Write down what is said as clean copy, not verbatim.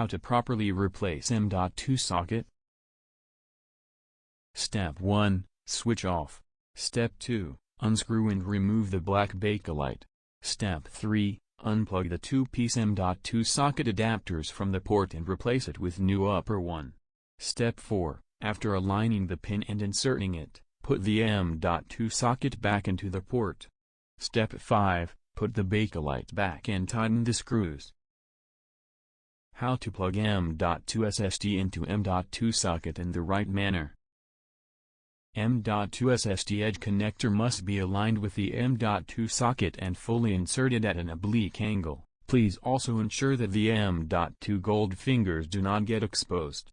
How to properly replace M.2 socket? Step 1. Switch off. Step 2. Unscrew and remove the black Bakelite. Step 3. Unplug the two-piece M.2 socket adapters from the port and replace it with new upper one. Step 4. After aligning the pin and inserting it, put the M.2 socket back into the port. Step 5. Put the Bakelite back and tighten the screws. How to plug M.2 SSD into M.2 socket in the right manner. M.2 SSD edge connector must be aligned with the M.2 socket and fully inserted at an oblique angle. Please also ensure that the M.2 gold fingers do not get exposed.